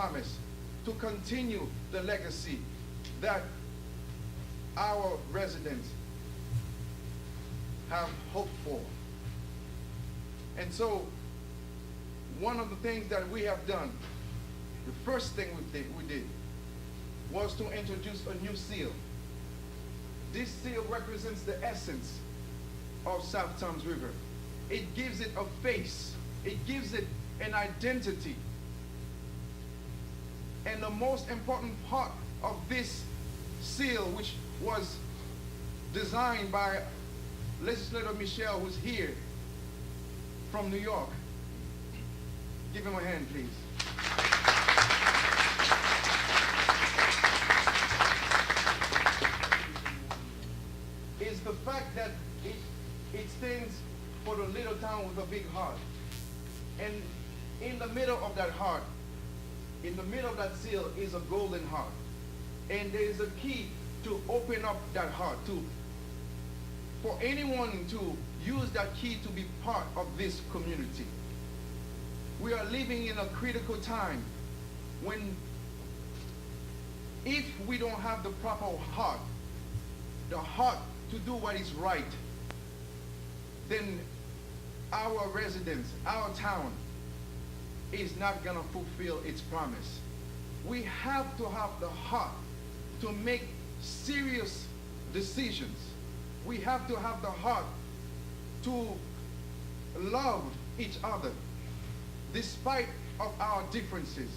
promise to continue the legacy that our residents have hoped for. And so, one of the things that we have done, the first thing we did was to introduce a new seal. This seal represents the essence of South Thames River. It gives it a face. It gives it an identity. And the most important part of this seal, which was designed by Legislator Michel, who's here from New York. Give him a hand, please. Is the fact that it stands for the little town with a big heart. And in the middle of that heart, in the middle of that seal is a golden heart. And there is a key to open up that heart, for anyone to use that key to be part of this community. We are living in a critical time when, if we don't have the proper heart, the heart to do what is right, then our residents, our town, is not going to fulfill its promise. We have to have the heart to make serious decisions. We have to have the heart to love each other. Despite of our differences,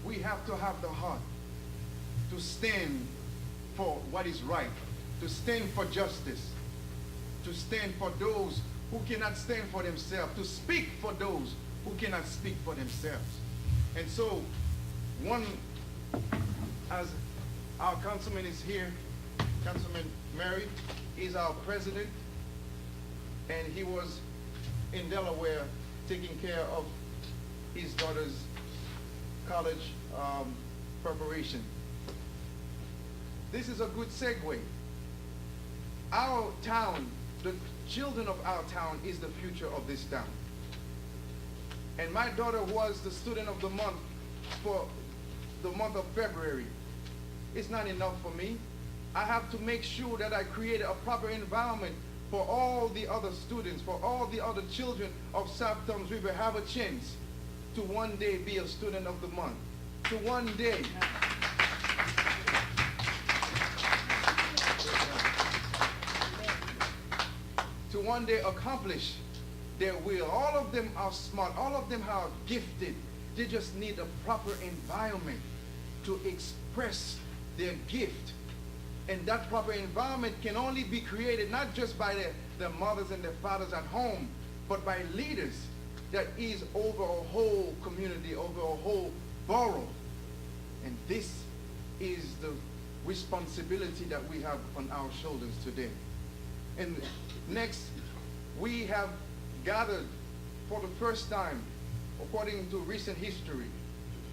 we have to have the heart to stand for what is right, to stand for justice, to stand for those who cannot stand for themselves, to speak for those who cannot speak for themselves. And so, as our councilman is here, Councilman Murray is our president, and he was in Delaware taking care of his daughter's college preparation. This is a good segue. Our town, the children of our town, is the future of this town. And my daughter was the student of the month for the month of February. It's not enough for me. I have to make sure that I create a proper environment for all the other students, for all the other children of South Thames River have a chance to one day be a student of the month, to one day accomplish their will. All of them are smart, all of them are gifted. They just need a proper environment to express their gift. And that proper environment can only be created not just by their mothers and their fathers at home, but by leaders that is over a whole community, over a whole borough. And this is the responsibility that we have on our shoulders today. And next, we have gathered for the first time, according to recent history,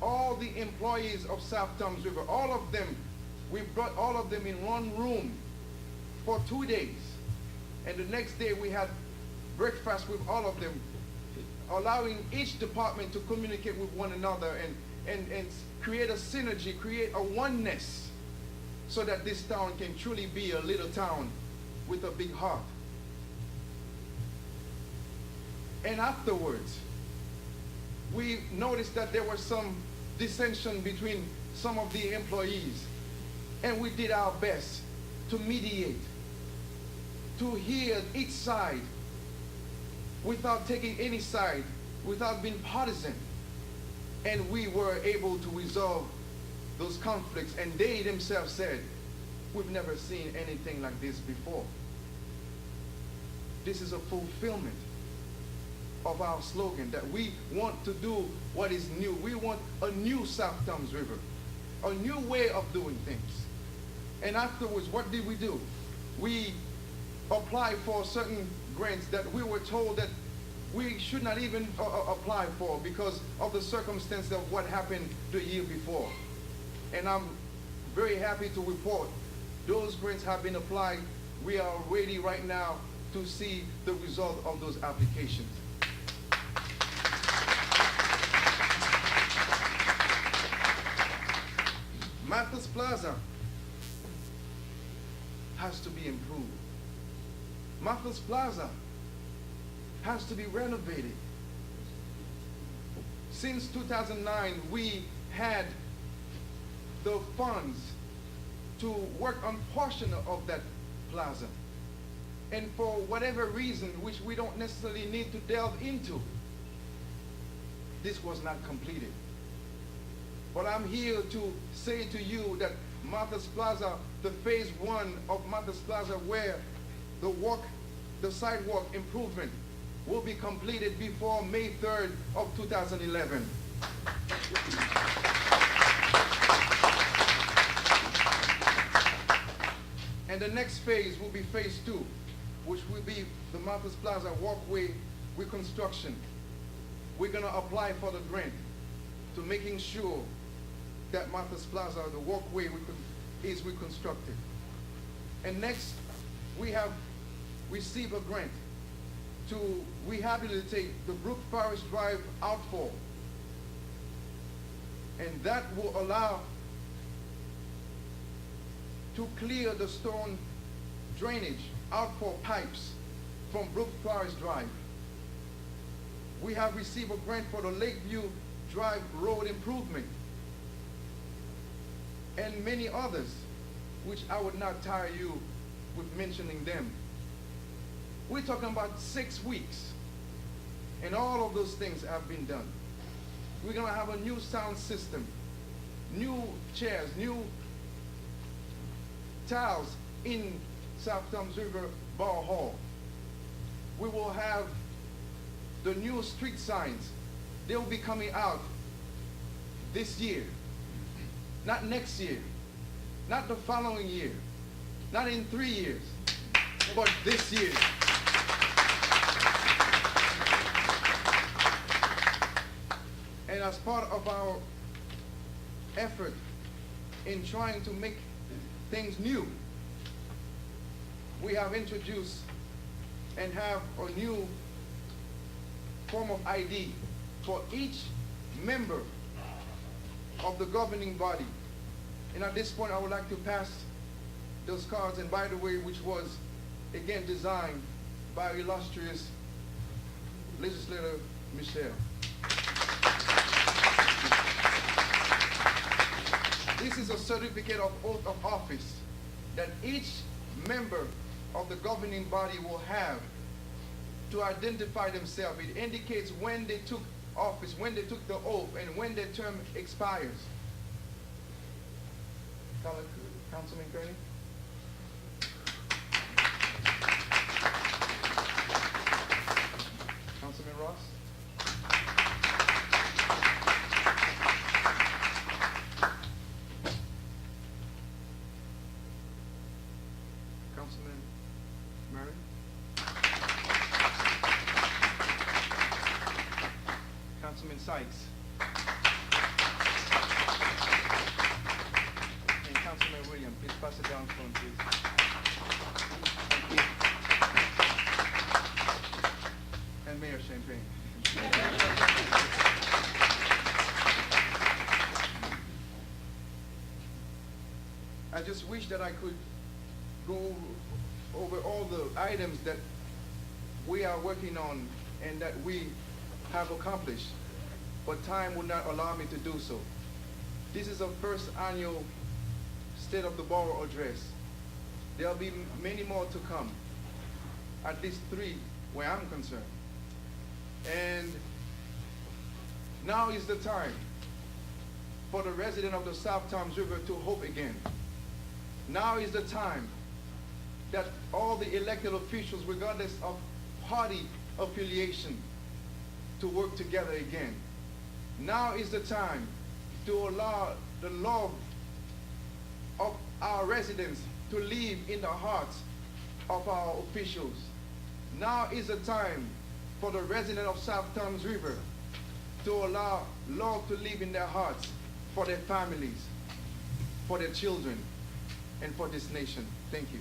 all the employees of South Thames River, all of them. We brought all of them in one room for 2 days. And the next day we had breakfast with all of them, allowing each department to communicate with one another and create a synergy, create a oneness, so that this town can truly be a little town with a big heart. And afterwards, we noticed that there was some dissension between some of the employees. And we did our best to mediate, to hear each side without taking any side, without being partisan. And we were able to resolve those conflicts. And they themselves said, we've never seen anything like this before. This is a fulfillment of our slogan that we want to do what is new. We want a new South Thames River, a new way of doing things. And afterwards, what did we do? We applied for certain grants that we were told that we should not even apply for because of the circumstance of what happened the year before. And I'm very happy to report those grants have been applied. We are ready right now to see the result of those applications. Mathis Plaza has to be improved. Mathis Plaza has to be renovated. Since 2009, we had the funds to work on portion of that plaza. And for whatever reason, which we don't necessarily need to delve into, this was not completed. But I'm here to say to you that Mathis Plaza, the phase 1 of Mathis Plaza, where the sidewalk improvement will be completed before May 3rd of 2011. And the next phase will be phase 2, which will be the Mathis Plaza walkway reconstruction. We're going to apply for the grant to making sure that Mathis Plaza, the walkway is reconstructed. And next, we have received a grant to rehabilitate the Brook Forest Drive outfall. And that will allow to clear the storm drainage outfall pipes from Brook Forest Drive. We have received a grant for the Lakeview Drive road improvement and many others, which I would not tire you with mentioning them. We're talking about 6 weeks, and all of those things have been done. We're going to have a new sound system, new chairs, new tiles in South Thames River Borough Hall. We will have the new street signs. They'll be coming out this year, not next year, not the following year, not in 3 years, but this year. And as part of our effort in trying to make things new, we have introduced and have a new form of ID for each member of the governing body. And at this point, I would like to pass those cards, and by the way, which was again designed by illustrious legislator Michelle. This is a certificate of oath of office that each member of the governing body will have to identify themselves. It indicates when they took office, when they took the oath, and when their term expires. Councilman Kearney? Councilman Ross? Councilman Murray? Councilman Sykes? And Councilman Williams, please pass it down for him, please. Thank you. And Mayor Champagne. I just wish that I could go over all the items that we are working on and that we have accomplished, but time would not allow me to do so. This is our first annual State of the Borough address. There'll be many more to come, at least 3 where I'm concerned. And now is the time for the resident of the South Thames River to hope again. Now is the time that all the elected officials, regardless of party affiliation, to work together again. Now is the time to allow the love of our residents to live in the hearts of our officials. Now is the time for the residents of South Thames River to allow love to live in their hearts for their families, for their children, and for this nation. Thank you.